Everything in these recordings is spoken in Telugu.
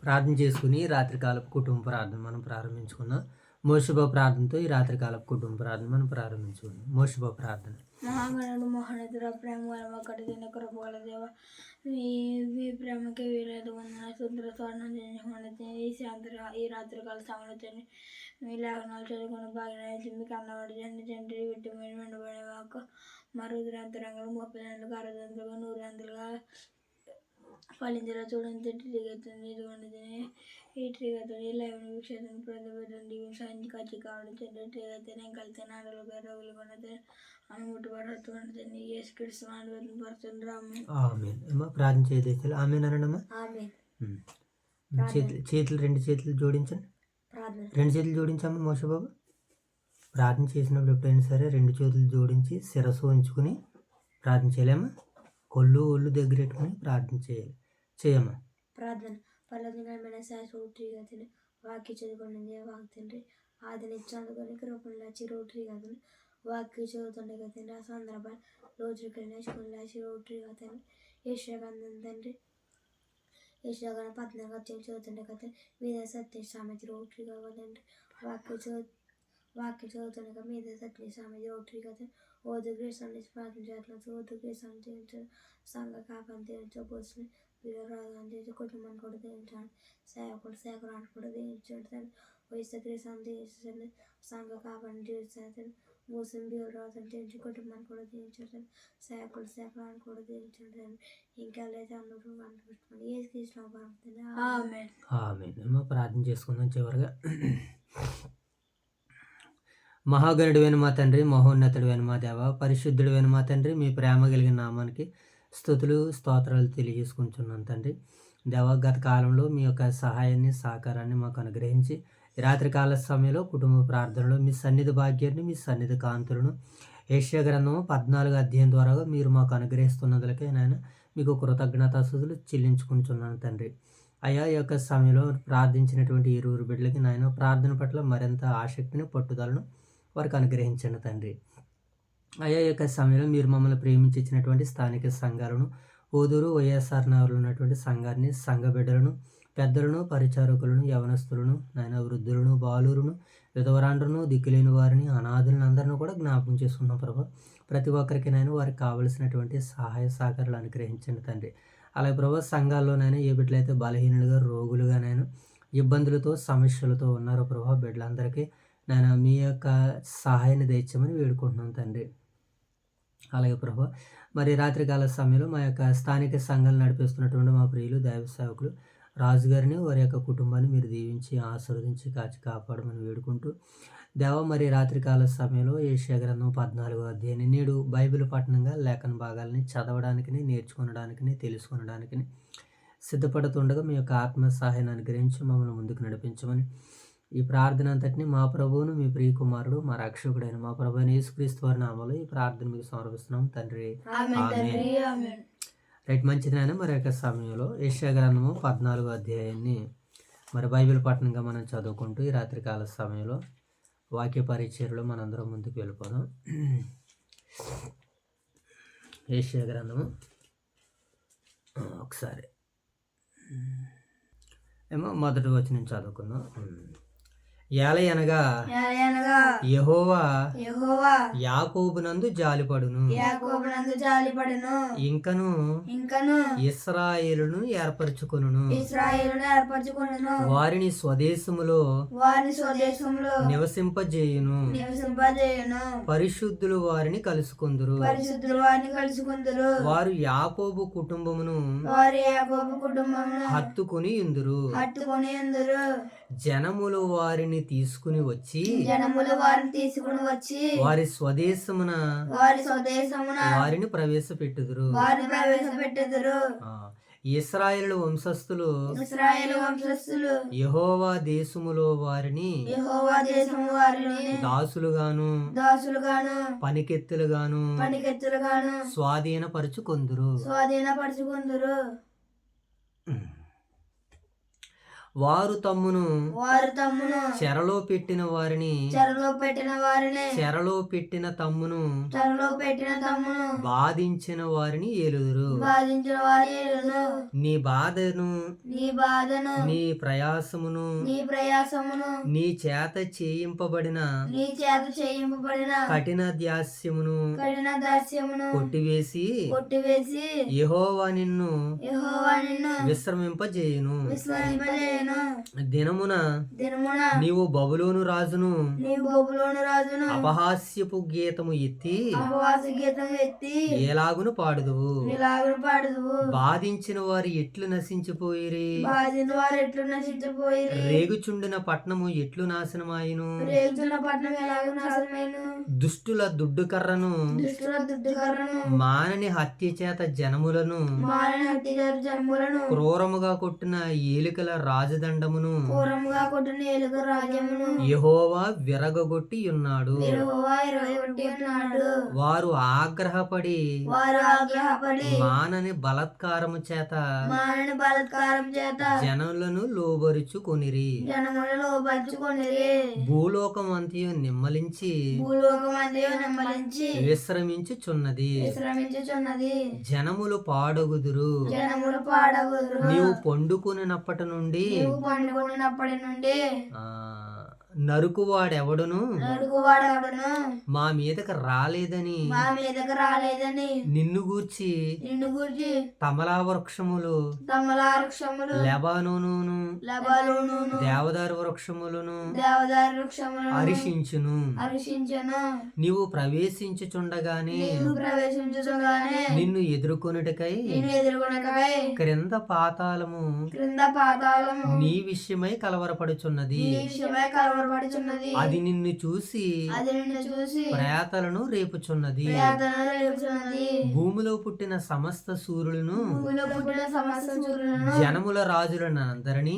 ప్రార్థన చేసుకుని రాత్రికాలపు కుటుంబ ప్రార్థన మనం ప్రారంభించుకుందాం. మోషుబ ప్రార్థనతో ఈ రాత్రికాలపు కుటుంబ ప్రార్థన మనం ప్రారంభించుకుందాం. మోషుబ ప్రార్థన. మహాగణుడు మహోన్నతుడ ప్రేమ ఒకటి తిన్న కృపగల దేవ, మీ ప్రేమకి వీలేదు వందన సుందర స్వర్ణం ఈ రాత్రికాల సమయంలో మీ లేఖనాలు చదువుకుని బాగా మీకు అన్నవాడు తండ్రి విట్టి వెంటబడే వాకు మరుదురంతరంగా 30 గంటలకు 60 గంటలుగా 100 గంటలుగా ఫలించరా చూడండి తిరిగెత్తుంది ఇదిగొండి ఈ ట్రిగతని లైవ్ని వీక్షించని ప్రతిబిడ్డండి సాయంత్రం ఖర్చు కావడం తండ్రి ట్రిగతని కలిసి నాడలుగా రగులు కొనది ఆమె ముట్టుబడుతుంది యేసుక్రీస్తు ఆమెను పరచండి ఆమేన్. ప్రార్థన చేయదైతే ఆమేన్ అనడమ్మా. చేతులు 2 చేతులు జోడించండి. 2 చేతులు జోడించమ్మా. మోషబాబు ప్రార్థన చేసినప్పుడు ఎప్పుడైనా సరే 2 చేతులు జోడించి శిరస్సు ఉంచుకుని ప్రార్థన చేయలేమా? ఒళ్ళు దగ్గర పెట్టుకుని ప్రార్థన చేయమ్మా. ప్రార్థన పల్లదిన రోటరీగా తిని వాక్య చదువుకుని వాక్తండ్రి ఆది నిచ్చాదుకొని కృపంలో రోటరీగా తిని వాక్య చదువుతుండే కదండి ఆ సందర్భాలు రోజుకెళ్ళిన స్కూల్లాచి రోటరీగా తిని యశాగంధం తండ్రి యశాగన 14 అధ్యాయం చదువుతుండే కదండి మీద సత్య సామెత రోటరీగా కదండి వాక్య చదువుతుండగా మీద సత్య సామెత రోటరీగా ఓదు గ్రేసాన్ని ప్రార్థన చేయాలి ఓదు గ్రేసాన్ని తీర్చడం సంఘ కాపని తీర్చబోసుని వీరరాజాన్ని తీర్చి కుటుంబాన్ని కూడా తీర్చాలి సేకరాన్ని కూడా తీర్చండి వయసు గ్రేసాన్ని తీర్చండి సంఘ కాపని తీర్చాలి మోసం వీరరాజాన్ని తీర్చి కుటుంబాన్ని కూడా తీర్చండి సేకరాన్ని కూడా తీర్చండి ఇంకా లేదా అందరూ అనిపిస్తుంది ఏ కృష్ణ ప్రార్థన చేసుకుందాం. చివరిగా మహాగణుడైన మా తండ్రి, మహోన్నతుడైన మా దేవ, పరిశుద్ధుడైన మా తండ్రి, మీ ప్రేమ కలిగిన నామానికి స్తుతులు స్తోత్రాలు తెలియజేసుకుంటున్నాను తండ్రి. దేవ, గత కాలంలో మీ యొక్క సహాయాన్ని సహకారాన్ని మాకు అనుగ్రహించి రాత్రికాల సమయంలో కుటుంబ ప్రార్థనలో మీ సన్నిధి భాగ్యాన్ని మీ సన్నిధి కాంతులను యెషయా గ్రంథము 14 అధ్యాయం ద్వారా మీరు మాకు అనుగ్రహిస్తున్నందులకే నాయన మీకు కృతజ్ఞతాస్తుతులు చెల్లించుకుంటున్నాను తండ్రి. అయా ఈ యొక్క సమయంలో ప్రార్థించినటువంటి 20 బిడ్డలకి నాయన ప్రార్థన పట్ల మరింత ఆసక్తిని పట్టుదలను వారికి అనుగ్రహించండి తండ్రి. అయా యొక్క సమయంలో మీరు మమ్మల్ని ప్రేమించి ఇచ్చినటువంటి స్థానిక సంఘాలను ఓదూరు వైఎస్ఆర్ నగర్లో ఉన్నటువంటి సంఘాన్ని సంఘ బిడ్డలను పెద్దలను పరిచారకులను యవనస్తులను నాయన వృద్ధులను బాలురును విధవరాండ్రును దిక్కులేని వారిని అనాథులను అందరినీ కూడా జ్ఞాపకం చేసుకున్నాం ప్రభా. ప్రతి ఒక్కరికి నేను వారికి కావలసినటువంటి సహాయ సహకారాలు అనుగ్రహించండి తండ్రి. అలాగే ప్రభా సంఘాల్లోనైనా ఏ బిడ్డలైతే బలహీనులుగా రోగులుగానైనా ఇబ్బందులతో సమస్యలతో ఉన్నారో ప్రభా బిడ్డలందరికీ నేను మీ యొక్క సహాయాన్ని దయచేయమని వేడుకుంటున్నాను తండ్రి. అలాగే ప్రభా మరి రాత్రికాల సమయంలో మా యొక్క స్థానిక సంఘాలు నడిపిస్తున్నటువంటి మా ప్రియులు దైవ సేవకులు రాజుగారిని వారి యొక్క కుటుంబాన్ని మీరు దీవించి ఆశీర్వదించి కాచి కాపాడమని వేడుకుంటూ దేవ మరి రాత్రికాల సమయంలో యెషయా గ్రంథం 14వ అధ్యాయాన్ని నేడు బైబిల్ పఠనంగా లేఖన భాగాలని చదవడానికి నేర్చుకోవడానికి తెలుసుకొనడానికి సిద్ధపడుతుండగా మీ యొక్క ఆత్మ సహాయాన్ని అనుగ్రహించి మమ్మల్ని ముందుకు నడిపించమని ఈ ప్రార్థన అంతటిని మా ప్రభువును మీ ప్రియ కుమారుడు మా రక్షకుడైన మా ప్రభు యేసుక్రీస్తు వారి నామములో ఈ ప్రార్థన మీకు సమర్పిస్తున్నాం తండ్రి. రైట్, మంచిది నాయన. మరి యొక్క సమయంలో యెషయా గ్రంథము 14వ అధ్యాయాన్ని మరి బైబిల్ పఠనంగా మనం చదువుకుంటూ ఈ రాత్రికాల సమయంలో వాక్య పరిచర్యలో మనందరం ముందుకు వెళ్ళిపోదాం. యెషయా గ్రంథము ఒకసారి మొదటి వచనం చదువుకుందాం. ఏలయనగా యెహోవా యాకోబునందు జాలిపడును ఇంకను ఇశ్రాయేలును ఏర్పరచుకొనును వారిని స్వదేశములో నివసింపజేయును పరిశుద్ధులు వారిని కలుసుకొందురు వారు యాకోబు కుటుంబమును హత్తుకొని ఇందురు జనములు వారిని తీసుకుని వచ్చి వారి స్వదేశమున వారిని ప్రవేశపెట్టుదురు. ఇశ్రాయేలు వంశస్థులు యెహోవా దేశములో వారిని దాసులుగాను పనికెత్తులుగాను స్వాధీనపరచుకొందురు. వారు తమ్మును చెరలో పెట్టిన వారిని చెరలో పెట్టిన తమ్మును బాధించిన వారిని ఏలుదురు. నీ బాధను నీ ప్రయాసమును నీ చేత చేయింపబడిన కఠిన దాస్యమును కొట్టివేసి యెహోవా నిన్ను విశ్రమింపజేయును. దినమున నీవు బబులోను రాజును అపహాస్యపు గీతము ఎత్తి ఏలాగును పాడుదువు. బాధించిన వారు ఎట్లు నశించిపోయిరి, రేగుచుండిన పట్నము ఎట్లు నాశనమాయను. దుష్టుల దుడ్డుకర్రను మానని హత్య చేత జనములను క్రూరముగా కొట్టిన ఏలికల రాజదండమును యెహోవా విరగగొట్టి ఉన్నాడు. వారు ఆగ్రహపడి మానని బలాత్కారము చేత జనులను లోబరుచుకొనిరి. భూలోకమంతయు నిమ్మలించి విశ్రమించుచున్నది. జనములు పాడగుదురు. నీవు పండుకొనినప్పటి నుండి నరుకువాడెవడును మా మీదకి రాలేదని నిన్ను గూర్చి తమలా వృక్షములు లెబానోనును దేవదారు వృక్షములను హర్షించును. నీవు ప్రవేశించుచుండగానే నిన్ను ఎదుర్కొనుటకై క్రింద పాతాళము నీ విషయమై కలవరపడుచున్నది. అది నిన్ను చూసి ప్రేతలను రేపుచున్నది. భూమిలో పుట్టిన సమస్త సూర్యులను జనముల రాజులను అందరినీ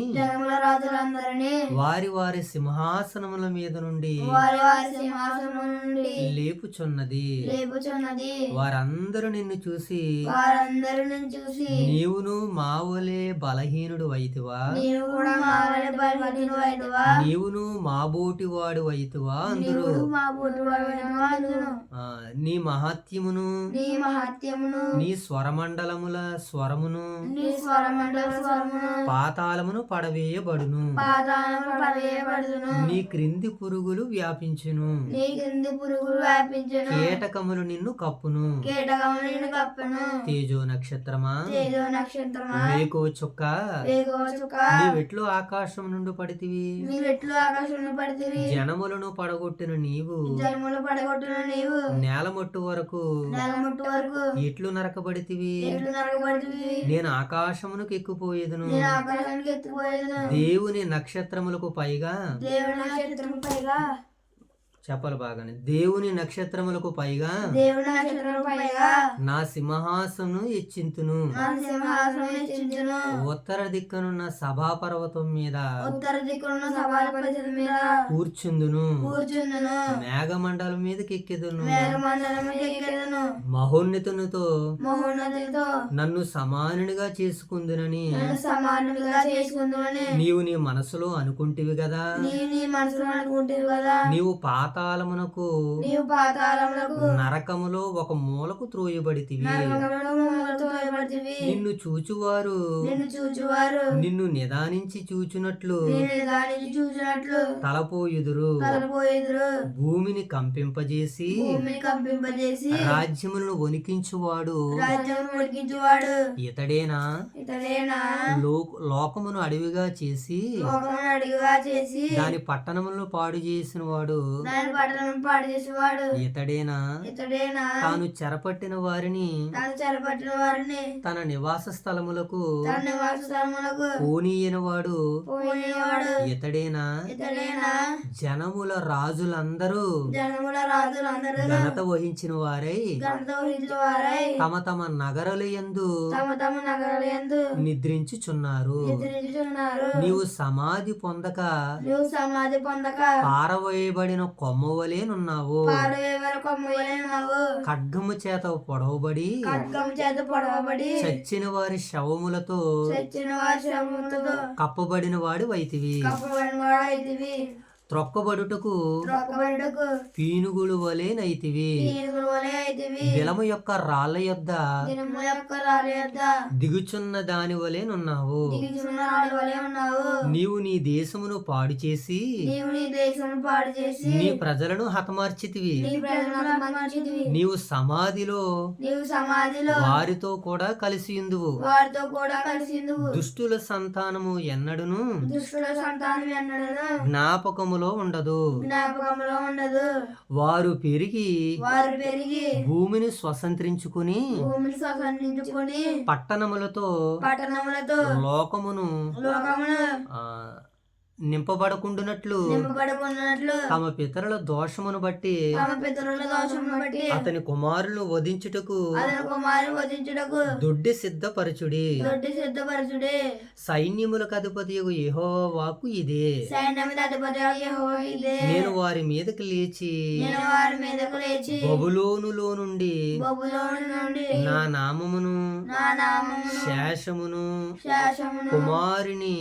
వారి వారి సింహాసనముల మీద నుండి లేపుచున్నది. వారందరూ నిన్ను చూసి నీవును మావలే బలహీనుడు అయితివా, నీవును మాబోటి వాడు అయితివా అందరూ. నీ మహత్యమును నీ స్వరమండలముల స్వరమును పాతాళమును పడవేయబడును. నీ క్రింది పురుగులు వ్యాపించును. కీటకములు నిన్ను కప్పును. తేజో నక్షత్రమా వేకువ చుక్క నీవెట్లు ఆకాశం నుండి పడితివి. జనములను పడగొట్టిన నీవు నేలమట్టు వరకు ఎట్లు నరకబడితివి. నేను ఆకాశమునకు ఎక్కిపోయేదను. దేవుని నక్షత్రములకు పైగా చెప్పాలి బాగానే. దేవుని నక్షత్రములకు పైగా నా సింహాసనం హెచ్చింతును. ఉత్తర దిక్కునున్న సభాపర్వతం మీద కూర్చుందును. మేఘమండలం మీదకి ఎక్కెదను. మహోన్నతునితో నన్ను సమానునిగా చేసుకుందునని నీవు నీ మనసులో అనుకుంటివి కదా. నీవు పాతాళమునకు నరకములో ఒక మూలకు త్రోయబడితివి. నిన్ను చూచువారు నిన్ను నిదానించి చూచునట్లు తలపోయుదురు. భూమిని కంపింపజేసి రాజ్యములను వణికించువాడు ఇతడేనా. లోకమును అడవిగా చేసి దాని పట్టణములను పాడు చేసిన వాడు ఇతడేనా. తాను చెరపట్టిన వారిని తన నివాస స్థలములకు పోనీయని వాడు ఇతడేనా. జనముల రాజులందరూ ఘనత వహించిన వారై తమ తమ నగరలయందు నిద్రించుచున్నారు. నీవు సమాధి పొందక పారవేయబడిన కొమ్మవలేనున్నావు. పాడవేవర కొమ్మవలెనున్నావు. ఖడ్గము చేత పొడవబడి ఖడ్గం చేత పొడవబడి చచ్చిన వారి శవములతో చచ్చిన వారి శ్రమములతో కప్పబడిన వాడు వైతివి. కప్పబడిన వాడైతివి. త్రొక్కబడుటకు త్రొక్కబడుటకు పీనుగులు వలె నైతివి. పీనుగుల వలె అయితివి. బిలము యొక్క రాళ్ల యొద్ద దినము యొక్క రాళ్ళ యొద్ద దిగుచున్న దాని వలెనున్నావు. దిగుచున్న రాళ్ళ వలె ఉన్నావు. నీవు నీ దేశమును పాడు చేసి నీవు నీ దేశమును పాడు చేసి నీ ప్రజలను హతమార్చితివి. నీ ప్రజలను మంచిదివి. నీవు సమాధిలో నీవు సమాధిలో వారితో కూడా కలిసియుందువు. వారితో కూడా కలిసిందువు. దుష్టుల సంతానము ఎన్నడును దుష్టుల సంతానం ఎన్నడను జ్ఞాపకములో ఉండదు. జ్ఞాపకంలో ఉండదు. వారు పెరిగి వారు పెరిగి భూమిని స్వతంత్రించుకుని భూమిని స్వతంత్రించుకొని పట్టణములతో పట్టణములతో లోకమును లోకమును ఆ, నింపబడకుండునట్లు నింపబడుకున్నట్లు తమ పితరుల దోషమును బట్టి తమ పితరుల దోషమును బట్టి అతని కుమారులను వధించుటకు అతని కుమారుని వధించుటకు దొడ్డి సిద్ధపరచుడి. దొడ్డి సిద్ధపరచుడే. సైన్యములకు అధిపతియగు యెహోవా వాక్కు ఇదే. సైన్యముల అధిపతి యెహోవా ఇదే. నేను వారి మీదకి లేచి నేను వారి మీదకు లేచి బబులోనులో నుండి బబులోను నుండి నా నామమును నా నామమును శేషమును శాసమును కుమారుని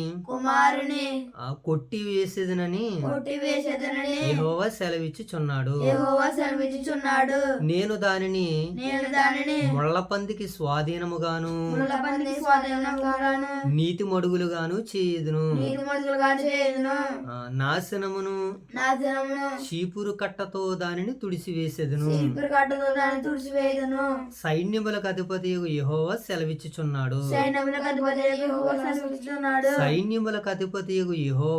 కొట్టివేసేదనని కొట్టివేసేదనని యెహోవా సెలవిచ్చుచున్నాడు. యెహోవా సెలవిచ్చుచున్నాడు. నేను దానిని ముళ్ళపందికి స్వాధీనముగాను ముళ్ళపందికి స్వాధీనముగాను నీతి మడుగులుగాను చేయుదును. నీతిమంతులుగా చేయుదును. నాశనమును నాశనమును చీపురు కట్టతో దానిని తుడిసివేసేదును. చీపురు కట్టతో దాన్ని తుడిచివేయుదును. సైన్యములకు అధిపతి యెహోవా సెలవిచ్చుచున్నాడు. సైన్యములకు అధిపతి యెహోవా సెలవిచ్చుచున్నాడు. సైన్యములకు అధిపతి యెహోవా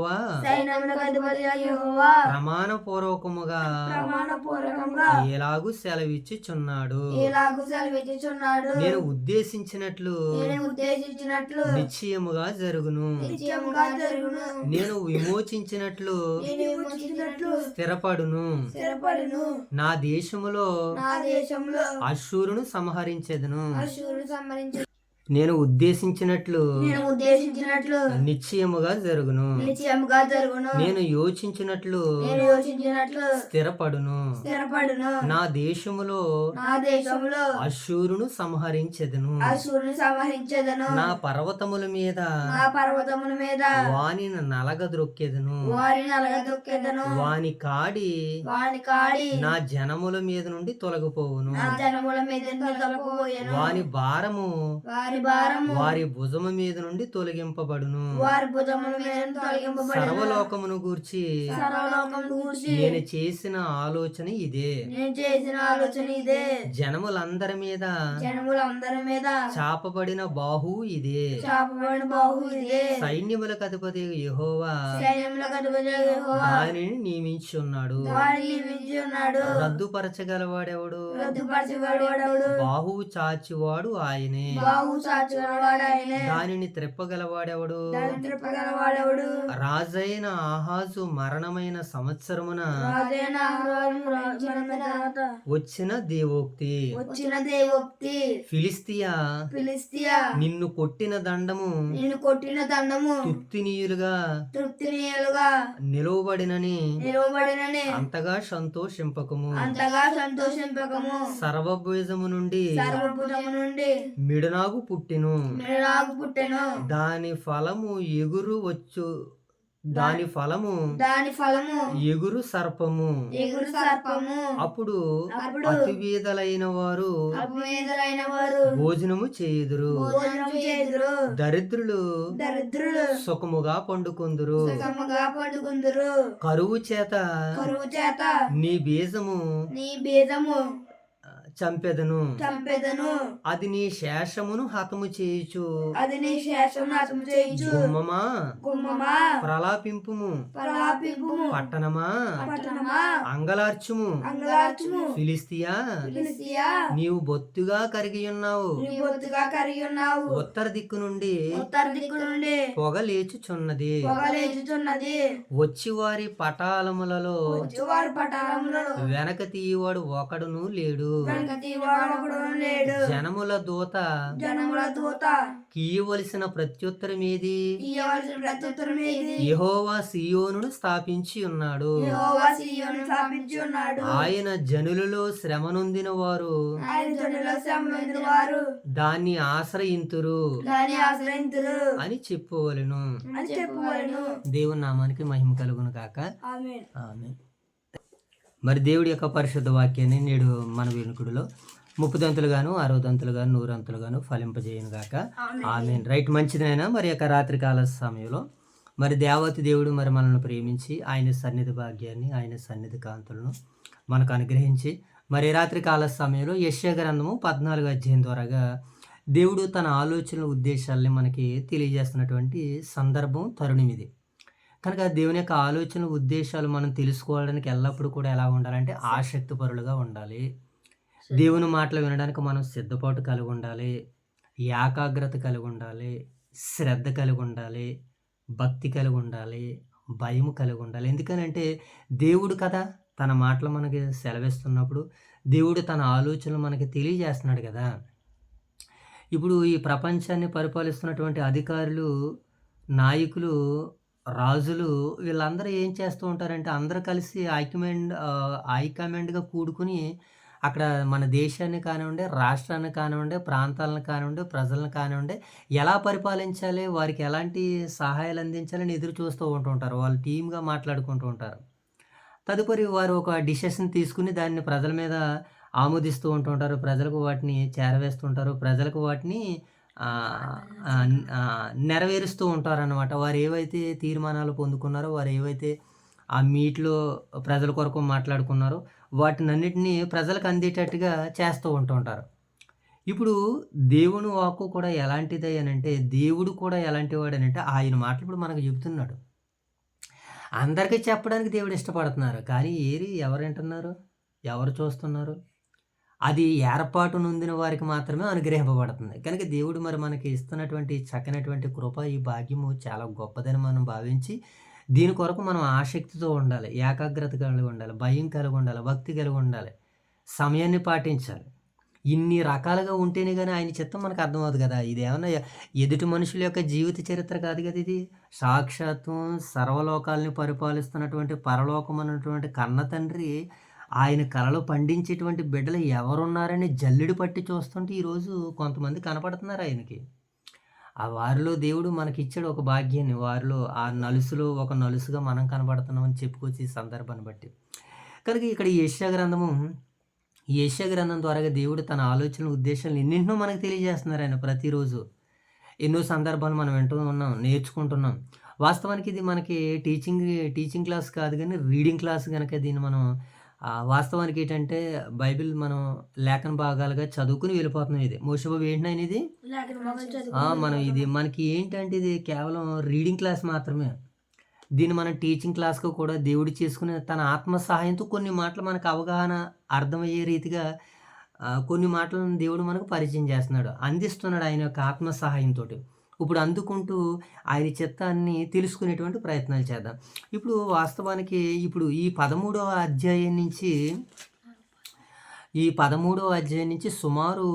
సైన్యములకు అధిపతి యెహోవా ప్రమాణపూర్వకముగా ప్రమాణపూర్వకంగా ఎలాగూ సెలవిచ్చుచున్నాడు. ఇలాగు సెలవిచ్చుచున్నాడు. నేను ఉద్దేశించినట్లు నేను ఉద్దేశించినట్లు నిశ్చయముగా జరుగును. నిత్యముగా జరుగును. నేను విమోచించినట్లు నేను విమోచించినట్లు స్థిరపడును. స్థిరపడును. నా దేశములో నా దేశంలో అశ్షూరును సంహరించెదను. అశూరును సంహరించు. నేను ఉద్దేశించినట్లు నేను ఉద్దేశించినట్లు నిశ్చయముగా జరుగును. నిత్యముగా జరుగును. నేను యోచించినట్లు నేను యోచించినట్లు స్థిరపడును. స్థిరపడును. నా దేశములో నా దేశంలో అశ్షూరును సంహరించెదను. అశూరును సంహరించెదను. నా పర్వతముల మీద నా పర్వతముల మీద వానిని నలగద్రొక్కెదను. వారిని అలగదొక్కెదను. వాని కాడి వాని కాడి నా జనముల మీద నుండి తొలగిపోవును. నా జనముల మీద తొలగిపోయెను. వాని భారము వారి భారము వారి భుజము మీద నుండి తొలగింపబడును. వారి భుజముల మీద తొలగింపబడెను. సర్వలోకమును గూర్చి సర్వలోకమును గూర్చి నేను చేసిన ఆలోచన ఇదే. నేను చేసిన ఆలోచన ఇదే. జనములందరి మీద జనములందరి మీద చాపబడిన బాహువు ఇదే. చాపబడిన బాహు ఇదే. సైన్యములకు అధిపతి యెహోవా సైన్యములకు అధిపతి యెహోవా దానిని నియమించి ఉన్నాడు. వారిని నియమించి ఉన్నాడు. రద్దుపరచగలవాడెవడు? రద్దుపరచబడేవాడు. బాహువు చాచివాడు ఆయనే. బాహు చాచుగలవాడు ఆయనే. దానిని త్రిప్పగలవాడెవడు? దాన్ని త్రిప్పగలవాడెవడు? రాజైన ఆహాజు మరణమైన సంవత్సరమున రాజైన అహరోను రాజ్యమైన తర్వాత వచ్చిన దేవోక్తి. వచ్చిన దేవోక్తి. ఫిలిస్తియా ఫిలిస్తియా నిన్ను కొట్టిన దండము నిన్ను కొట్టిన దండము తృప్తినీయులుగా తృప్తినీయులుగా నిలువబడినని నిలవబడినని అంతగా సంతోషింపకము. అంతగా సంతోషింపకము. సర్వభుజము నుండి సర్వభుజము నుండి మిడనాగు పుట్టెను. మిడనాగు పుట్టెను. దాని ఫలము ఎగురు వచ్చు. దాని ఫలము దాని ఫలము ఎగురు సర్పము. ఎగురు సర్పము. అప్పుడు అప్పుడు అతివేదలైన వారు అపవేదులైన వారు భోజనము చేయుదురు. భోజనం చేదురు. దరిద్రులు దరిద్రులు సుఖముగా పండుకొందురు. సుఖముగా పడుకుందురు. కరువు చేత కరువు చేత నీ బీజము నీ బీజము చంపెదను. చంపెదను. అది నీ శేషమును హతము చేయుచు. అది నీ శేషం నాశము చేయించు. గుమ్మమా గుమ్మమా ప్రలాపింపుము. ప్రలాపింపుము. పట్టణమా పట్టణమా అంగలార్చుము. అంగలార్చుము. ఫిలిస్తియా ఫిలిస్తియా నీవు బొత్తుగా కరిగి ఉన్నావు. నీ బొత్తుగా కరిగి ఉన్నావు. ఉత్తర దిక్కు నుండి ఉత్తర దిక్కు నుండి పొగ లేచుచున్నది. పొగ లేచుచున్నది. వచ్చి వారి పటాలములలో వచ్చువారి పటాలంలో వెనక తీయవాడు ఒకడును లేడు. వెనక లెక్క తీవాడు ఒకడును లేడు. జనముల దూత జనముల దూత కీయవలసిన ప్రత్యుత్తరం ఏది? ఇయ్యవలసిన ప్రత్యుత్తరం ఏది? యెహోవా సీయోనును స్థాపించి ఉన్నాడు. యెహోవా సీయోను స్థాపించి ఉన్నాడు. ఆయన జనులలో శ్రమ నొందిన వారు ఆయన జనుల శ్రమలొందిన వారు దాన్ని ఆశ్రయింతురు దాన్ని ఆశ్రయింతురు అని చెప్పవలెను. అని చెప్పువలెను. దేవుని నామానికి మహిమ కలుగును కాక. ఆమేన్. ఆమేన్. మరి దేవుడి యొక్క పరిశుద్ధ వాక్యాన్ని నేడు మన వినుకుడిలో 30 దంతులుగాను 60 దంతులుగాను 100 దంతులుగాను ఫలింపజేయను గాక. ఆమేన్. రైట్, మంచిదైనా మరి యొక్క రాత్రికాల సమయంలో మరి దేవతి దేవుడు మరి మనల్ని ప్రేమించి ఆయన సన్నిధి భాగ్యాన్ని ఆయన సన్నిధి కాంతులను మనకు అనుగ్రహించి మరి రాత్రికాల సమయంలో యెషయా గ్రంథము 14వ అధ్యాయం ద్వారాగా దేవుడు తన ఆలోచనల ఉద్దేశాలని మనకి తెలియజేస్తున్నటువంటి సందర్భం తరుణం ఇది. కనుక దేవుని యొక్క ఆలోచనల ఉద్దేశాలు మనం తెలుసుకోవడానికి ఎల్లప్పుడూ కూడా ఎలా ఉండాలంటే ఆసక్తిపరులుగా ఉండాలి. దేవుని మాటలు వినడానికి మనం సిద్ధపాటు కలిగి ఉండాలి, ఏకాగ్రత కలిగి ఉండాలి, శ్రద్ధ కలిగి ఉండాలి, భక్తి కలిగి ఉండాలి, భయం కలిగి ఉండాలి. ఎందుకనంటే దేవుడు కదా తన మాటలు మనకి సెలవిస్తున్నప్పుడు దేవుడు తన ఆలోచనలు మనకి తెలియజేస్తున్నాడు కదా. ఇప్పుడు ఈ ప్రపంచాన్ని పరిపాలిస్తున్నటువంటి అధికారులు, నాయకులు, రాజులు వీళ్ళందరూ ఏం చేస్తూ ఉంటారంటే అందరూ కలిసి హైకమాండ్గా కూడుకుని అక్కడ మన దేశాన్ని కానివ్వండి, రాష్ట్రాన్ని కానివ్వండి, ప్రాంతాలను కానివ్వండి, ప్రజలను కానివ్వండి ఎలా పరిపాలించాలి, వారికి ఎలాంటి సహాయాలు అందించాలని ఎదురు చూస్తూ ఉంటుంటారు. వాళ్ళు టీమ్గా మాట్లాడుకుంటూ ఉంటారు. తదుపరి వారు ఒక డిసిషన్ తీసుకుని దాన్ని ప్రజల మీద ఆమోదిస్తూ ఉంటుంటారు. ప్రజలకు వాటిని చేరవేస్తుంటారు. ప్రజలకు వాటిని నెరవేరుస్తూ ఉంటారన్నమాట. వారు ఏవైతే తీర్మానాలు పొందుకున్నారో, వారు ఏవైతే ఆ మీట్లో ప్రజల కొరకు మాట్లాడుకున్నారో వాటినన్నిటినీ ప్రజలకు అందేటట్టుగా చేస్తూ ఉంటుంటారు. ఇప్పుడు దేవుని వాక్కు కూడా ఎలాంటిది అనంటే, దేవుడు కూడా ఎలాంటి వాడనంటే ఆయన మాటలు ఇప్పుడు మనకు చెబుతున్నాడు. అందరికీ చెప్పడానికి దేవుడు ఇష్టపడుతున్నారు. కానీ ఎవరు వింటున్నారు, ఎవరు చూస్తున్నారు? అది ఏర్పాటు నొందిన వారికి మాత్రమే అనుగ్రహింపబడుతుంది. కనుక దేవుడు మరి మనకి ఇస్తున్నటువంటి చక్కనటువంటి కృప, ఈ భాగ్యము చాలా గొప్పదని మనం భావించి దీని కొరకు మనం ఆసక్తితో ఉండాలి, ఏకాగ్రత కలిగి ఉండాలి, భయం కలిగి ఉండాలి, భక్తి కలిగి ఉండాలి, సమయాన్ని పాటించాలి. ఇన్ని రకాలుగా ఉంటేనే కానీ ఆయన చిత్తం మనకు అర్థమవుతుంది కదా. ఇది ఏమన్నా ఎదుటి మనుషుల యొక్క జీవిత చరిత్ర కాదు కదా. ఇది సాక్షాత్తు సర్వలోకాలని పరిపాలిస్తున్నటువంటి పరలోకం అన్నటువంటి కన్న తండ్రి ఆయన కలలో పండించేటువంటి బిడ్డలు ఎవరున్నారని జల్లెడు పట్టి చూస్తుంటే ఈరోజు కొంతమంది కనపడుతున్నారు ఆయనకి. ఆ వారిలో దేవుడు మనకిచ్చాడు ఒక భాగ్యాన్ని. వారిలో ఆ నలుసులో ఒక నలుసుగా మనం కనపడుతున్నామని చెప్పుకోవచ్చు ఈ సందర్భాన్ని బట్టి. కనుక ఇక్కడ యెషయా గ్రంథం ద్వారా దేవుడు తన ఆలోచనల ఉద్దేశాలను ఎన్నింటినో మనకు తెలియజేస్తున్నారు ఆయన ప్రతిరోజు. ఎన్నో సందర్భాలు మనం వింటూ ఉన్నాం, నేర్చుకుంటున్నాం. వాస్తవానికి ఇది మనకి టీచింగ్ క్లాస్ కాదు కానీ రీడింగ్ క్లాస్ కనుక దీన్ని మనం వాస్తవానికి ఏంటంటే బైబిల్ మనం లేఖన భాగాలుగా చదువుకుని వెళ్ళిపోతున్నాం. ఇది మోషబాబు ఏంటంటే ఇది మనం ఇది మనకి ఏంటంటే ఇది కేవలం రీడింగ్ క్లాస్ మాత్రమే. దీన్ని మనం టీచింగ్ క్లాస్గా కూడా దేవుడు చేసుకునే తన ఆత్మ సహాయంతో కొన్ని మాటలు మనకు అవగాహన అర్థమయ్యే రీతిగా కొన్ని మాటలను దేవుడు మనకు పరిచయం చేస్తున్నాడు, అందిస్తున్నాడు ఆయన యొక్క ఆత్మ సహాయంతో. ఇప్పుడు అందుకుంటూ ఆయన చిత్తాన్ని తెలుసుకునేటువంటి ప్రయత్నాలు చేద్దాం. ఇప్పుడు వాస్తవానికి ఇప్పుడు ఈ 13వ అధ్యాయం నుంచి సుమారు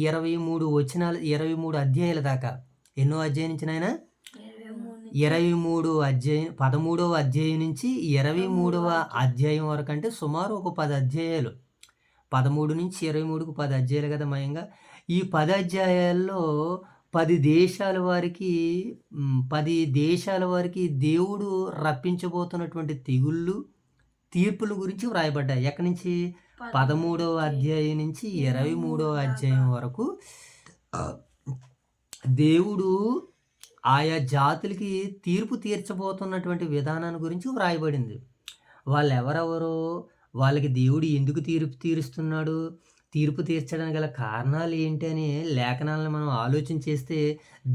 23 అధ్యాయాల దాకా. ఎన్నో అధ్యాయం నుంచి నాయన 13వ అధ్యాయం నుంచి 23వ అధ్యాయం వరకు, అంటే సుమారు ఒక 10 అధ్యాయాలు. 13 నుంచి 23కు 10 అధ్యాయాలు కదా మయంగా. ఈ 10 అధ్యాయాల్లో 10 దేశాల వారికి దేవుడు రప్పించబోతున్నటువంటి తెగుళ్ళు, తీర్పుల గురించి వ్రాయబడ్డాయి. ఎక్కడి నుంచి? 13వ అధ్యాయం నుంచి 23వ అధ్యాయం వరకు దేవుడు ఆయా జాతులకి తీర్పు తీర్చబోతున్నటువంటి విధానాన్ని గురించి వ్రాయబడింది. వాళ్ళు ఎవరెవరో, వాళ్ళకి దేవుడు ఎందుకు తీరుస్తున్నాడు, తీర్పు తీర్చడానికి గల కారణాలు ఏంటి అని లేఖనాలను మనం ఆలోచన చేస్తే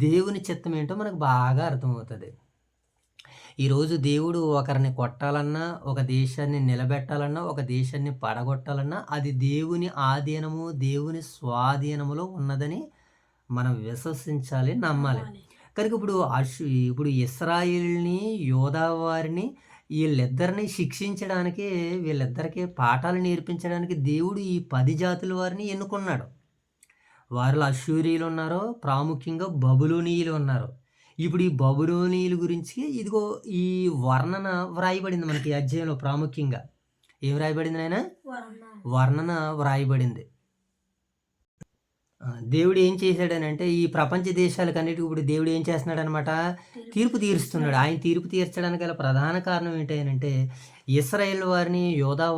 దేవుని చిత్తం ఏంటో మనకు బాగా అర్థమవుతుంది. ఈరోజు దేవుడు ఒకరిని కొట్టాలన్నా, ఒక దేశాన్ని నిలబెట్టాలన్నా, ఒక దేశాన్ని పడగొట్టాలన్నా అది దేవుని ఆధీనము, దేవుని స్వాధీనములో ఉన్నదని మనం విశ్వసించాలి, నమ్మాలి. కనుక ఇప్పుడు ఇస్రాయేల్ని, యోధా వారిని వీళ్ళిద్దరిని శిక్షించడానికి, వీళ్ళిద్దరికీ పాఠాలు నేర్పించడానికి దేవుడు ఈ 10 జాతుల వారిని ఎన్నుకున్నాడు. వారిలో అష్షూరీయులున్నారు, ప్రాముఖ్యంగా బబులోనీయులు ఉన్నారు. ఇప్పుడు ఈ బబులోనీయుల గురించి ఇదిగో ఈ వర్ణన వ్రాయబడింది మనకి ఈ అధ్యాయంలో ప్రాముఖ్యంగా. ఏం వ్రాయబడింది నాయనా? వర్ణన వ్రాయబడింది. దేవుడు ఏం చేశాడనంటే ఈ ప్రపంచ దేశాలకన్నిటికి ఇప్పుడు దేవుడు ఏం చేస్తున్నాడనమాట? తీర్పు తీరుస్తున్నాడు. ఆయన తీర్పు తీర్చడానికి గల ప్రధాన కారణం ఏంటంటే ఇశ్రాయేల్ వారిని, యోధా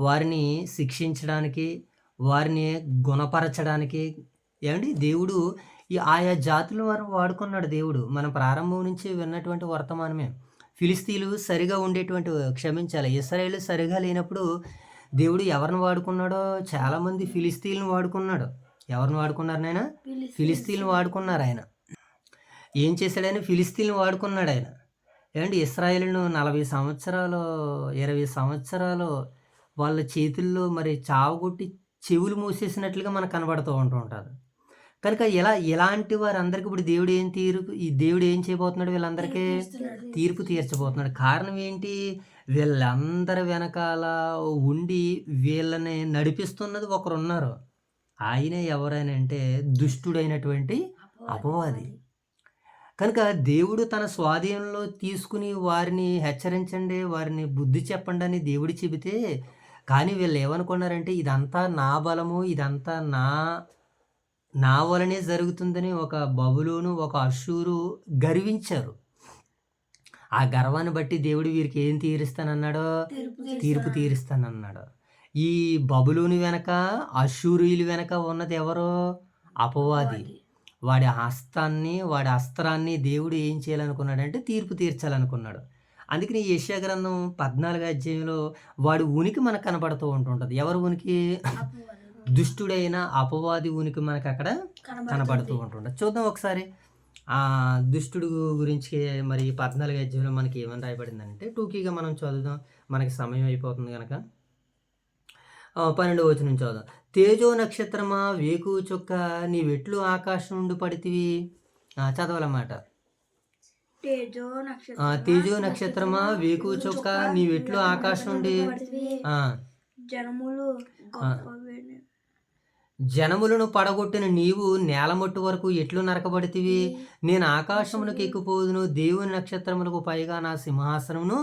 వారిని శిక్షించడానికి, వారిని గుణపరచడానికి ఏమండి దేవుడు ఈ ఆయా జాతుల వారిని వాడుకున్నాడు దేవుడు. మనం ప్రారంభం నుంచి విన్నటువంటి వర్తమానమే. ఫిలిస్తీన్లు సరిగా ఉండేటువంటి క్షమించాలి, ఇశ్రాయేలు సరిగా లేనప్పుడు దేవుడు ఎవరిని వాడుకున్నాడో చాలామంది ఫిలిస్తీన్లను వాడుకున్నాడు. ఎవరిని వాడుకున్నారు నాయన? ఫిలిస్తీన్లను వాడుకున్నారు ఆయన. ఏం చేశాడని? ఫిలిస్తీన్లను వాడుకున్నాడు ఆయన. ఏమండి ఇశ్రాయేలును 40 సంవత్సరాలు 20 సంవత్సరాలు వాళ్ళ చేతుల్లో మరి చావగొట్టి చెవులు మూసేసినట్లుగా మనకు కనబడుతూ ఉంటుంది. కనుక ఇలాంటి వారందరికీ ఇప్పుడు దేవుడు ఏం చేయబోతున్నాడు? వీళ్ళందరికీ తీర్పు తీర్చబోతున్నాడు. కారణం ఏంటి? వీళ్ళందరి వెనకాల ఉండి వీళ్ళని నడిపిస్తున్నది ఒకరున్నారు. ఆయనే ఎవరైనంటే దుష్టుడైనటువంటి అపవాది. కనుక దేవుడు తన స్వాధీనంలో తీసుకుని వారిని హెచ్చరించండి, వారిని బుద్ధి చెప్పండి అని దేవుడు చెబితే, కానీ వీళ్ళు ఏమనుకున్నారంటే ఇదంతా నా బలము, ఇదంతా నా వలనే జరుగుతుందని ఒక బబులోను, ఒక అష్షూరు గర్వించారు. ఆ గర్వాన్ని బట్టి దేవుడు వీరికి ఏం తీరుస్తానన్నాడో? తీర్పు తీరుస్తానన్నాడు. ఈ బబులోను వెనక, అష్షూరీయుల వెనక ఉన్నది ఎవరో? అపవాది. వాడి వాడి అస్త్రాన్ని దేవుడు ఏం చేయాలనుకున్నాడంటే తీర్పు తీర్చాలనుకున్నాడు. అందుకని యెషయా గ్రంథం 14 అధ్యాయంలో వాడి ఉనికి మనకు కనపడుతూ ఉంటుంటుంది. ఎవరి ఉనికి? దుష్టుడైన అపవాది ఉనికి మనకు అక్కడ కనపడుతూ ఉంటుంది. చూద్దాం ఒకసారి ఆ దుష్టుడు గురించి. మరి 14 అధ్యాయంలో మనకి ఏమని రాయబడిందంటే టూకీగా మనం చదువుదాం, మనకి సమయం అయిపోతుంది కనుక. 12వ వచనం చదువుదాం. తేజో నక్షత్రమా వేకు చుక్క నీవెట్లు ఆకాశం నుండి పడితివి. చదవాలన్నమాట. తేజో నక్షత్రమా వేకు చుక్క నీవెట్లు ఆకాశం నుండి జనములను పడగొట్టిన నీవు నేలమట్టు వరకు ఎట్లు నరకబడితివి. నేను ఆకాశమునకు ఎక్కిపోదును, దేవుని నక్షత్రములకు పైగా నా సింహాసనమును.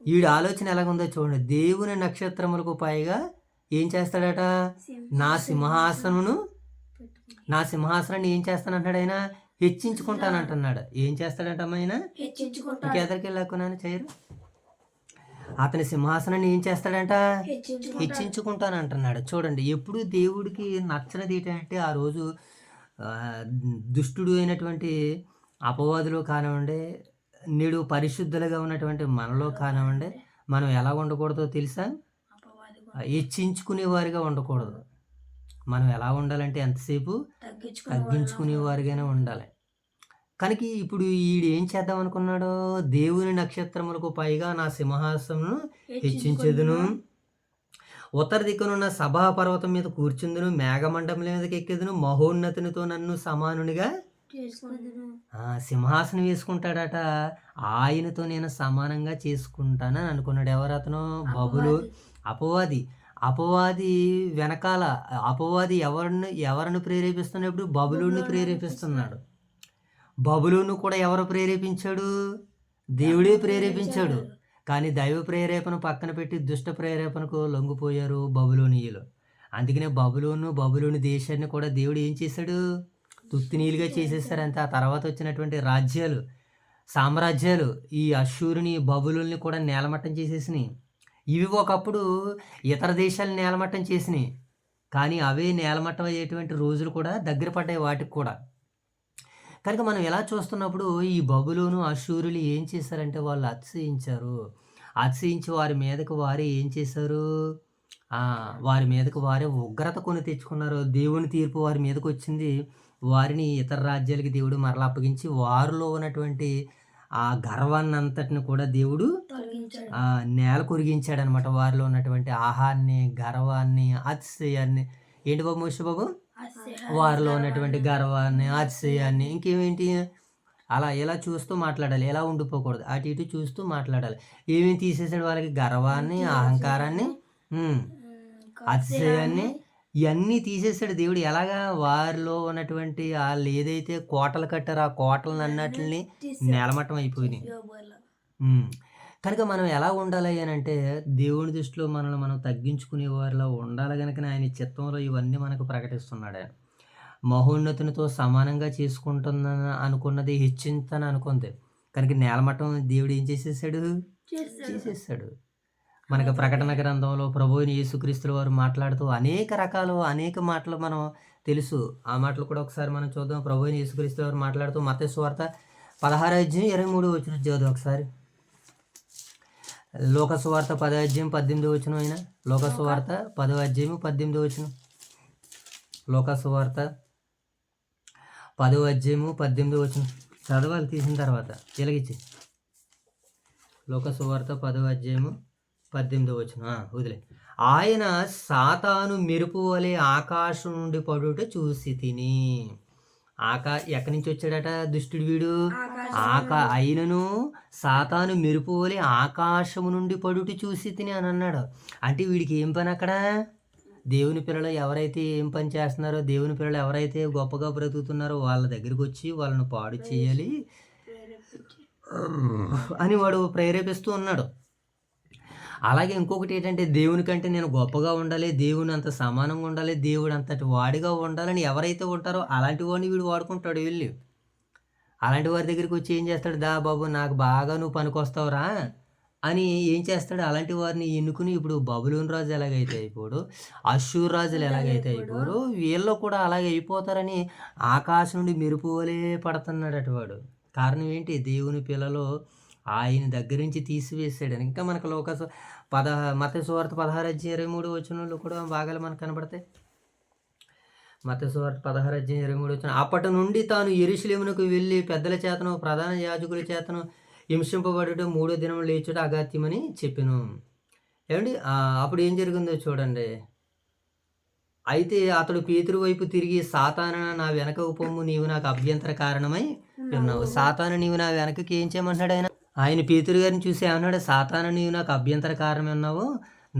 ఈడు ఆలోచన ఎలాగుందో చూడండి. దేవుని నక్షత్రములకు పైగా ఏం చేస్తాడట? నా సింహాసనాన్ని ఏం చేస్తానంటాడు ఆయన? హెచ్చించుకుంటానంటున్నాడు. ఏం చేస్తాడంట ఆయన? ఇంకెదరికి వెళ్ళకున్నాను చేయరు. అతని సింహాసనాన్ని ఏం చేస్తాడంట? హెచ్చించుకుంటానంటున్నాడు. చూడండి, ఎప్పుడు దేవుడికి నచ్చనిది ఏంటంటే ఆ రోజు దుష్టుడు అయినటువంటి అపవాదులు కానివ్వండి, నేడు పరిశుద్ధులుగా ఉన్నటువంటి మనలో కానివ్వండి, మనం ఎలా ఉండకూడదో తెలుసా? హెచ్చించుకునేవారిగా ఉండకూడదు. మనం ఎలా ఉండాలంటే ఎంతసేపు తగ్గించుకునేవారిగానే ఉండాలి. కనుక ఇప్పుడు ఈడు ఏం చేద్దాం అనుకున్నాడు? దేవుని నక్షత్రములకు పైగా నా సింహాసనమును హెచ్చించెదను, ఉత్తర దిక్కునున్న సభా పర్వతం మీద కూర్చుందును, మేఘమండలం మీదకి ఎక్కేదును, మహోన్నతునితో నన్ను సమానునిగా సింహాసనం వేసుకుంటాడట. ఆయనతో నేను సమానంగా చేసుకుంటానని అనుకున్నాడు. ఎవరు అతను? అపవాది వెనకాల అపవాది ఎవరిని ప్రేరేపిస్తున్నప్పుడు? బబులోని ప్రేరేపిస్తున్నాడు. బబులోను కూడా ఎవరు ప్రేరేపించాడు? దేవుడే ప్రేరేపించాడు. కానీ దైవ ప్రేరేపణ పక్కన పెట్టి దుష్ట ప్రేరేపణకు లొంగిపోయారు బబులోనీయులు. అందుకనే బబులోను దేశాన్ని కూడా దేవుడు ఏం చేశాడు? తుత్తినీలుగా చేసేసారు. అంతే. ఆ తర్వాత వచ్చినటువంటి సామ్రాజ్యాలు ఈ అష్షూరుని, బబులోని కూడా నేలమట్టం చేసేసినాయి. ఇవి ఒకప్పుడు ఇతర దేశాలు నేలమట్టం చేసినాయి. కానీ అవే నేలమట్టం అయ్యేటువంటి రోజులు కూడా దగ్గర పడ్డాయి వాటికి కూడా. కనుక మనం ఎలా చూస్తున్నప్పుడు ఈ బబులోను, అష్షూరులు ఏం చేశారంటే వాళ్ళు అతిశయించి వారి మీదకు వారే ఏం చేశారు? వారి మీదకు వారే ఉగ్రత కొని తెచ్చుకున్నారు. దేవుని తీర్పు వారి మీదకు వచ్చింది. వారిని ఇతర రాజ్యాలకి దేవుడు మరలా అప్పగించి వారిలో ఉన్నటువంటి ఆ గర్వాన్ని అంతటిని కూడా దేవుడు నేల కొరిగించాడు అనమాట. వారిలో ఉన్నటువంటి ఆహాన్ని, గర్వాన్ని, అతిశయాన్ని. ఏంటి బాబు మోషే బాబు? వారిలో ఉన్నటువంటి గర్వాన్ని, అతిశయాన్ని, ఇంకేమేంటి? అలా ఇలా చూస్తూ మాట్లాడాలి. ఇలా ఉండిపోకూడదు. అటు ఇటు చూస్తూ మాట్లాడాలి. ఏమేమి తీసేసాడు వాళ్ళకి? గర్వాన్ని, అహంకారాన్ని, హ్మ్. అతిశయాన్ని ఇయన్నీ తీసేసాడు దేవుడు. ఎలాగా? వారిలో ఉన్నటువంటి ఆళ్ళేదైతే కోటలు కట్టారో ఆ కోటలనన్నిటిని నేలమట్టం అయిపోయినాయి. హ్మ్. కనుక మనం ఎలా ఉండాలి అనంటే, దేవుని దృష్టిలో మనల్ని మనం తగ్గించుకునే వారిలా ఉండాలి గనుకనే ఆయన చిత్తంలో ఇవన్నీ మనకు ప్రకటిస్తున్నాడాయన. మహోన్నతునితో సమానంగా చేసుకుంటున్నాను అనుకున్నది హెచ్చింతని అనుకుంది. కనుక నేలమట్టం దేవుడు ఏం చేసేసాడు? చేసేసాడు. మనకు ప్రకటన గ్రంథంలో ప్రభువైన యేసుక్రీస్తుల వారు మాట్లాడుతూ అనేక మాటలు మనం తెలుసు. ఆ మాటలు కూడా ఒకసారి మనం చూద్దాం. ప్రభువైన యేసుక్రీస్తుల వారు మాట్లాడుతూ మత్తయి సువార్త 16:23 చదువు ఒకసారి. లోక సువార్త 10:18 అయినా లోక సువార్త 10:18. లోక సువార్త 10:18 చదవాలి తీసిన తర్వాత వెలిగించి. లోక సువార్త 10:18 వదిలే. ఆయన సాతాను మెరుపు వలె ఆకాశం నుండి పడుట చూసి తిని. ఎక్కడి నుంచి వచ్చాడట దుష్టుడు వీడు? అయినను సాతాను మెరుపు వలె ఆకాశము నుండి పడుట చూసి తిని అని అన్నాడు. అంటే వీడికి ఏం పని అక్కడ? దేవుని పిల్లలు ఎవరైతే ఏం పని చేస్తున్నారో, దేవుని పిల్లలు ఎవరైతే గొప్పగా బ్రతుకుతున్నారో వాళ్ళ దగ్గరికి వచ్చి వాళ్ళను పాడు చేయాలి అని వాడు ప్రేరేపిస్తూ ఉన్నాడు. అలాగే ఇంకొకటి ఏంటంటే, దేవుని కంటే నేను గొప్పగా ఉండాలి, దేవుని అంత సమానంగా ఉండాలి, దేవుడు అంతటి వాడిగా ఉండాలని ఎవరైతే ఉంటారో అలాంటి వాడిని వీడు వాడుకుంటాడు వెళ్ళి. అలాంటి వారి దగ్గరికి వచ్చి ఏం చేస్తాడు? దా బాబు నాకు బాగా నువ్వు పనికొస్తావురా అని ఏం చేస్తాడు? అలాంటి వారిని ఎన్నుకుని ఇప్పుడు బబులోను రాజు ఎలాగైతే అయిపోయాడో, అష్షూరు రాజులు ఎలాగైతే అయిపోయారో వీళ్ళు కూడా అలాగే అయిపోతారని ఆకాశం నుండి మెరుపు వలె పడుతున్నాడట వాడు. కారణం ఏంటి? దేవుని పిల్లలు ఆయన దగ్గర నుంచి తీసివేసాడని. ఇంకా మనకు మత్తయి సువార్త 16:23 కూడా భాగాలు మనకు కనబడతాయి. మత్తయి సువార్త 16:23 అప్పటి నుండి తాను యెరూషలేమునకు వెళ్ళి పెద్దల చేతను ప్రధాన యాజకుల చేతను హింసింపబడుట 3వ దినం లేచుట అగత్యమని చెప్పెను. ఏమండి? అప్పుడు ఏం జరిగిందో చూడండి. అయితే అతడు పేతురు వైపు తిరిగి, సాతానా నా వెనకకు పొమ్ము, నీవు నాకు అభ్యంతర కారణమై ఉన్నావు. సాతాను నీవు నా వెనకకి ఏం చేయమంటున్నాడు ఆయన? ఆయన పేతురు గారిని చూసి ఏమన్నాడు? సాతాను నీవు నాకు అభ్యంతర కారణమై ఉన్నావు,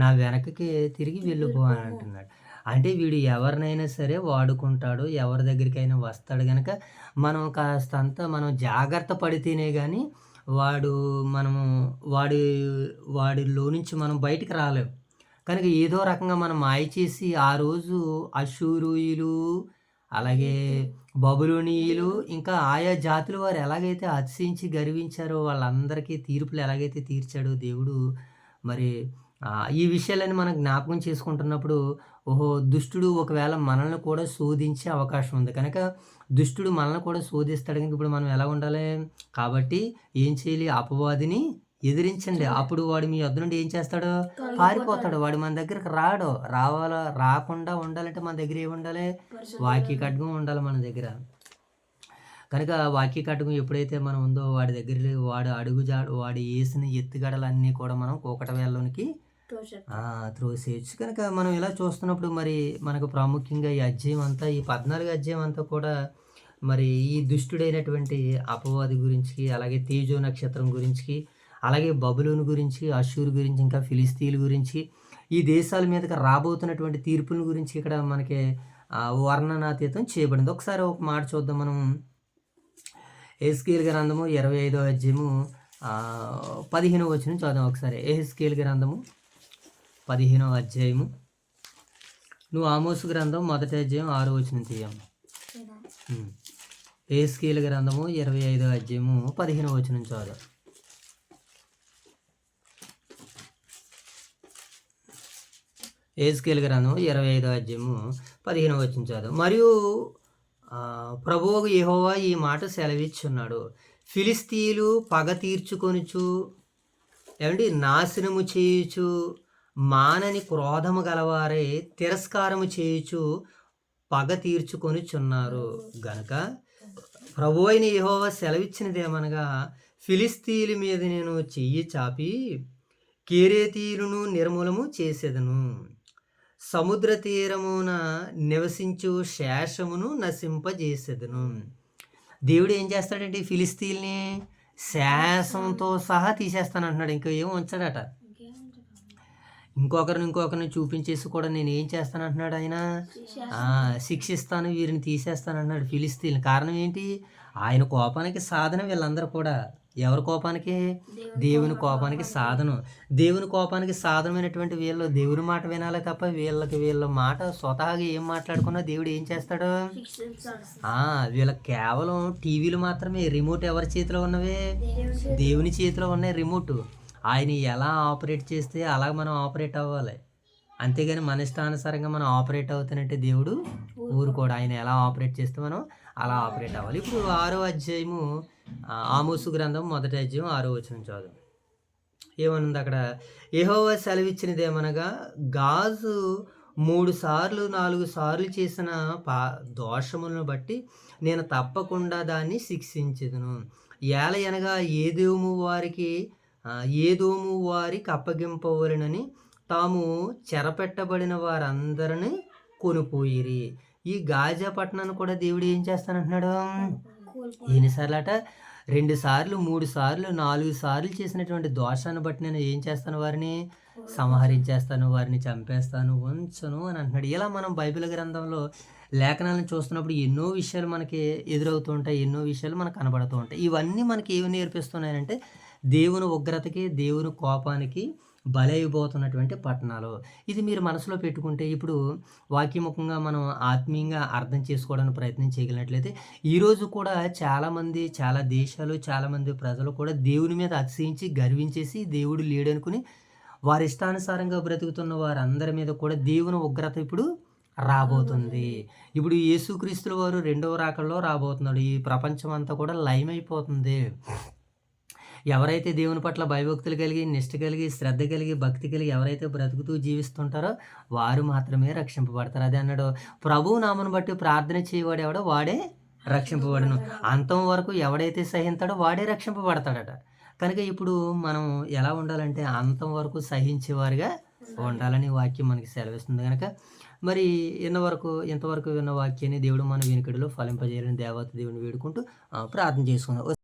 నా వెనకకి తిరిగి వెళ్ళిపో అని అంటున్నాడు. అంటే వీడు ఎవరినైనా సరే వాడుకుంటాడు, ఎవరి దగ్గరికైనా వస్తాడు గనక మనం కాస్తంత మనం జాగ్రత్త పడితేనే కానీ వాడిలో నుంచి మనం బయటికి రాలేం. కనుక ఏదో రకంగా మనం మాయ చేసి ఆ రోజు అష్షూరీయులు, అలాగే బబులోనీయులు, ఇంకా ఆయా జాతుల వారు ఎలాగైతే అతిశయించి గర్వించారో వాళ్ళందరికీ తీర్పులు ఎలాగైతే తీర్చాడో దేవుడు, మరి ఈ విషయాలన్నీ మనం జ్ఞాపకం చేసుకుంటున్నప్పుడు ఓహో! దుష్టుడు ఒకవేళ మనల్ని కూడా శోధించే అవకాశం ఉంది. కనుక దుష్టుడు మనల్ని కూడా శోధిస్తాడు కనుక ఇప్పుడు మనం ఎలా ఉండాలి? కాబట్టి ఏం చేయాలి? అపవాదిని ఎదిరించండి. అప్పుడు వాడు మీ యొద్ద నుండి ఏం చేస్తాడు? పారిపోతాడు. వాడు మన దగ్గరికి రాడు. రాకుండా ఉండాలంటే మన దగ్గర ఏముండాలి? వాక్య ఖడ్గం ఉండాలి మన దగ్గర. కనుక వాక్య ఖడ్గం ఎప్పుడైతే మనం ఉందో వాడి దగ్గర వాడు వేసిన ఎత్తుగడలన్నీ కూడా మనం కూకట వేళ్ళలోనికి త్రోసేయచ్చు. కనుక మనం ఇలా చూస్తున్నప్పుడు మరి మనకు ప్రాముఖ్యంగా ఈ అధ్యాయం అంతా, ఈ 14 అధ్యాయం అంతా కూడా మరి ఈ దుష్టుడైనటువంటి అపవాది గురించి, అలాగే తేజో నక్షత్రం గురించి, అలాగే బబులోను గురించి, అష్షూరు గురించి, ఇంకా ఫిలిస్తీన్ల గురించి, ఈ దేశాల మీదకి రాబోతున్నటువంటి తీర్పుల గురించి ఇక్కడ మనకి వర్ణనాతీతం చేయబడింది. ఒకసారి ఒక మాట చూద్దాం మనం. యెహెజ్కేలు గ్రంథము 25వ అధ్యాయము 15వ వచనం చదువుదాం ఒకసారి. యెహెజ్కేలు గ్రంథము 15వ అధ్యాయము. నువ్వు ఆమోసు గ్రంథం 1వ అధ్యాయం 6వ వచనం తీయమ్మ. యెహెజ్కేలు గ్రంథము 25వ అధ్యాయము 15వ వచనం చదువు. యెహెజ్కేలు గ్రంథము 25వ అధ్యాయము 15వ వచనం చదువు. మరియు ప్రభువు యెహోవా ఈ మాట సెలవిచ్చున్నాడు, ఫిలిస్తీయులు పగ తీర్చుకొనుచు, ఏమండి, నాశనము చేయుచు, మానని క్రోధము గలవారే తిరస్కారము చేయుచు పగ తీర్చుకొనుచున్నారు గనుక ప్రభువు అయిన యెహోవా సెలవిచ్చినదేమనగా, ఫిలిస్తీయుల మీద నేను చెయ్యి చాపి కెరేతీయులను నిర్మూలము చేసేదను, సముద్ర తీరమున నివసించు శేషమును నశింపజేసేదను. దేవుడు ఏం చేస్తాడంటే ఈ ఫిలిస్తీన్ని శాసంతో సహా తీసేస్తానంటున్నాడు. ఇంకా ఏం ఉంచాడట. ఇంకొకరిని చూపించేసి కూడా నేను ఏం చేస్తానంటున్నాడు ఆయన. శిక్షిస్తాను, వీరిని తీసేస్తానంటున్నాడు ఫిలిస్తీన్లు. కారణం ఏంటి? ఆయన కోపానికి సాధనం వీళ్ళందరూ కూడా. ఎవరి కోపానికి? దేవుని కోపానికి సాధనం. దేవుని కోపానికి సాధనమైనటువంటి వీళ్ళు దేవుని మాట వినాలి తప్ప వీళ్ళ మాట స్వతహాగా ఏం మాట్లాడుకున్నా దేవుడు ఏం చేస్తాడు? వీళ్ళకి కేవలం టీవీలు మాత్రమే. రిమోట్ ఎవరి చేతిలో ఉన్నవే? దేవుని చేతిలో ఉన్నాయి రిమోట్. ఆయన ఎలా ఆపరేట్ చేస్తే అలా మనం ఆపరేట్ అవ్వాలి. అంతేగాని మన ఇష్టానుసారంగా మనం ఆపరేట్ అవుతానంటే దేవుడు ఊరుకోడు. ఆయన ఎలా ఆపరేట్ చేస్తే మనం అలా ఆపరేట్ అవ్వాలి. ఇప్పుడు 6వ అధ్యాయము ఆమోసు గ్రంథం 1వ అధ్యాయం 6వ వచనం చదువు. ఏమనుంది అక్కడ? యెహోవా సెలవిచ్చినదేమనగా గాజు 3 సార్లు 4 సార్లు చేసిన దోషములను బట్టి నేను తప్పకుండా దాన్ని శిక్షించెదను. ఏలయనగా ఏదోము వారికి అప్పగింపవలెనని తాము చెరపెట్టబడిన వారందరిని కొనిపోయిరి. ఈ గాజా పట్టణాన్ని కూడా దేవుడు ఏం చేస్తానంటున్నాడు? ఎన్నిసార్లు అట? 2 సార్లు 3 సార్లు 4 సార్లు చేసినటువంటి దోషాన్ని బట్టి నేను ఏం చేస్తాను? వారిని సంహరించేస్తాను, వారిని చంపేస్తాను, ఉంచను అని అంటున్నాడు. ఇలా మనం బైబిల్ గ్రంథంలో లేఖనాలను చూస్తున్నప్పుడు ఎన్నో విషయాలు మనకి ఎదురవుతూ ఉంటాయి, ఎన్నో విషయాలు మనకు కనబడుతూ ఉంటాయి. ఇవన్నీ మనకి ఏమి నేర్పిస్తున్నాయంటే దేవుని ఉగ్రతకి, దేవుని కోపానికి బలైపోతున్నటువంటి పట్టణాలు. ఇది మీరు మనసులో పెట్టుకుంటే ఇప్పుడు వాక్యముఖంగా మనం ఆత్మీయంగా అర్థం చేసుకోవడానికి ప్రయత్నం చేయగలిగినట్లయితే ఈరోజు కూడా చాలామంది, చాలా దేశాలు, చాలామంది ప్రజలు కూడా దేవుని మీద అతిశయించి గర్వించేసి దేవుడు లేడనుకుని వారి ఇష్టానుసారంగా బ్రతుకుతున్న వారందరి మీద కూడా దేవుని ఉగ్రత ఇప్పుడు రాబోతుంది. ఇప్పుడు యేసుక్రీస్తుల వారు 2వ రాకడలో రాబోతున్నాడు. ఈ ప్రపంచం అంతా కూడా లయమైపోతుంది. ఎవరైతే దేవుని పట్ల భయభక్తులు కలిగి, నిష్ఠ కలిగి, శ్రద్ధ కలిగి, భక్తి కలిగి ఎవరైతే బ్రతుకుతూ జీవిస్తుంటారో వారు మాత్రమే రక్షింపబడతారు. అదే అన్నాడు, ప్రభువు నామను బట్టి ప్రార్థన చేయవాడు ఎవడో వాడే రక్షింపబడను. అంతం వరకు ఎవడైతే సహింతాడో వాడే రక్షింపబడతాడట. కనుక ఇప్పుడు మనం ఎలా ఉండాలంటే అంతం వరకు సహించేవారుగా ఉండాలని వాక్యం మనకి సెలవిస్తుంది. కనుక మరి ఇంతవరకు విన్న వాక్యాన్ని దేవుడు మన వెనుకడిలో ఫలింపజేయాలని దేవత దేవుని వేడుకుంటూ ప్రార్థన చేసుకుందాం.